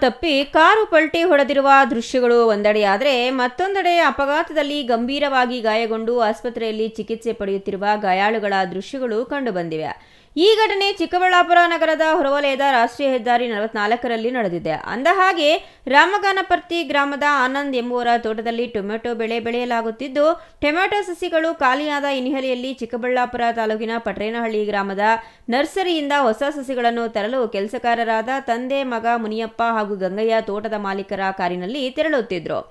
ತಪ್ಪಿ ಕಾರು ಪಲ್ಟಿ ಹೊಡೆದಿರುವ ದೃಶ್ಯಗಳು ಒಂದೆಡೆಯಾದರೆ ಮತ್ತೊಂದೆಡೆ ಅಪಘಾತದಲ್ಲಿ ಗಂಭೀರವಾಗಿ ಗಾಯಗೊಂಡು ಆಸ್ಪತ್ರೆಯಲ್ಲಿ ಚಿಕಿತ್ಸೆ ಪಡೆಯುತ್ತಿರುವ ಗಾಯಾಳುಗಳ ದೃಶ್ಯಗಳು ಕಂಡುಬಂದಿವೆ. ಈ ಘಟನೆ ಚಿಕ್ಕಬಳ್ಳಾಪುರ ನಗರದ ಹೊರವಲಯದ ರಾಷ್ಟ್ರೀಯ ಹೆದ್ದಾರಿ 44ರಲ್ಲಿ ನಡೆದಿದೆ. ಅಂದಹಾಗೆ ರಾಮಗಾನಪರ್ತಿ ಗ್ರಾಮದ ಆನಂದ್ ಎಂಬುವರ ತೋಟದಲ್ಲಿ ಟೊಮೆಟೊ ಬೆಳೆ ಬೆಳೆಯಲಾಗುತ್ತಿದ್ದು, ಟೊಮೆಟೊ ಸಸಿಗಳು ಖಾಲಿಯಾದ ಹಿನ್ನೆಲೆಯಲ್ಲಿ ಚಿಕ್ಕಬಳ್ಳಾಪುರ ತಾಲೂಕಿನ ಪಟ್ರೇನಹಳ್ಳಿ ಗ್ರಾಮದ ನರ್ಸರಿಯಿಂದ ಹೊಸ ಸಸಿಗಳನ್ನು ತರಲು ಕೆಲಸಗಾರರಾದ ತಂದೆ ಮಗ ಮುನಿಯಪ್ಪ ಹಾಗೂ ಗಂಗಯ್ಯ ತೋಟದ ಮಾಲೀಕರ ಕಾರಿನಲ್ಲಿ ತೆರಳುತ್ತಿದ್ದರು.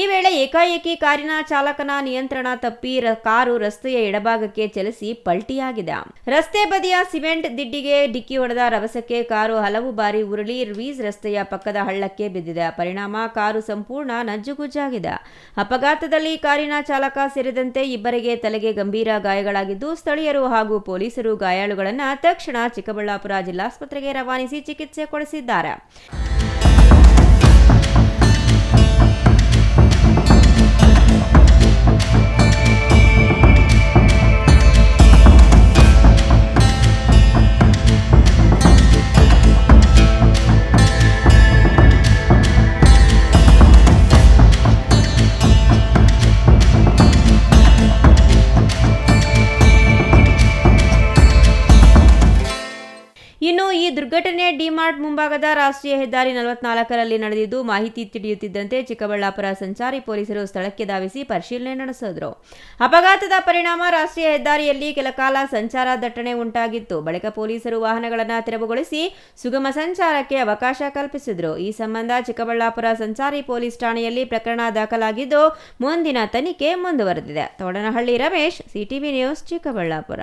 ಈ ವೇಳೆ ಏಕಾಏಕಿ ಕಾರಿನ ಚಾಲಕನ ನಿಯಂತ್ರಣ ತಪ್ಪಿ ಕಾರು ರಸ್ತೆಯ ಎಡಭಾಗಕ್ಕೆ ಚಲಿಸಿ ಪಲ್ಟಿಯಾಗಿದೆ. ರಸ್ತೆ ಬದಿಯ ಸಿಮೆಂಟ್ ದಿಡ್ಡಿಗೆ ಡಿಕ್ಕಿ ಹೊಡೆದ ರಭಸಕ್ಕೆ ಕಾರು ಹಲವು ಬಾರಿ ಉರುಳಿ ರಿವೀಸ್ ರಸ್ತೆಯ ಪಕ್ಕದ ಹಳ್ಳಕ್ಕೆ ಬಿದ್ದಿದೆ. ಪರಿಣಾಮ ಕಾರು ಸಂಪೂರ್ಣ ನಜ್ಜುಗುಜ್ಜಾಗಿದೆ. ಅಪಘಾತದಲ್ಲಿ ಕಾರಿನ ಚಾಲಕ ಸೇರಿದಂತೆ ಇಬ್ಬರಿಗೆ ತಲೆಗೆ ಗಂಭೀರ ಗಾಯಗಳಾಗಿದ್ದು, ಸ್ಥಳೀಯರು ಹಾಗೂ ಪೊಲೀಸರು ಗಾಯಾಳುಗಳನ್ನು ತಕ್ಷಣ ಚಿಕ್ಕಬಳ್ಳಾಪುರ ಜಿಲ್ಲಾಸ್ಪತ್ರೆಗೆ ರವಾನಿಸಿ ಚಿಕಿತ್ಸೆ ಕೊಡಿಸಿದ್ದಾರೆ. ಇನ್ನು ಈ ದುರ್ಘಟನೆ ಡಿಮಾರ್ಟ್ ಮುಂಭಾಗದ ರಾಷ್ಟ್ರೀಯ ಹೆದ್ದಾರಿ 44ರಲ್ಲಿ ನಡೆದಿದ್ದು, ಮಾಹಿತಿ ತಿಳಿಯುತ್ತಿದ್ದಂತೆ ಚಿಕ್ಕಬಳ್ಳಾಪುರ ಸಂಚಾರಿ ಪೊಲೀಸರು ಸ್ಥಳಕ್ಕೆ ಧಾವಿಸಿ ಪರಿಶೀಲನೆ ನಡೆಸಿದರು. ಅಪಘಾತದ ಪರಿಣಾಮ ರಾಷ್ಟ್ರೀಯ ಹೆದ್ದಾರಿಯಲ್ಲಿ ಕೆಲಕಾಲ ಸಂಚಾರ ದಟ್ಟಣೆ ಉಂಟಾಗಿತ್ತು. ಬಳಿಕ ಪೊಲೀಸರು ವಾಹನಗಳನ್ನು ತೆರವುಗೊಳಿಸಿ ಸುಗಮ ಸಂಚಾರಕ್ಕೆ ಅವಕಾಶ ಕಲ್ಪಿಸಿದರು. ಈ ಸಂಬಂಧ ಚಿಕ್ಕಬಳ್ಳಾಪುರ ಸಂಚಾರಿ ಪೊಲೀಸ್ ಠಾಣೆಯಲ್ಲಿ ಪ್ರಕರಣ ದಾಖಲಾಗಿದ್ದು, ಮುಂದಿನ ತನಿಖೆ ಮುಂದುವರೆದಿದೆ. ತೋಡನಹಳ್ಳಿ ರಮೇಶ್, ಸಿಟಿವಿ ನ್ಯೂಸ್, ಚಿಕ್ಕಬಳ್ಳಾಪುರ.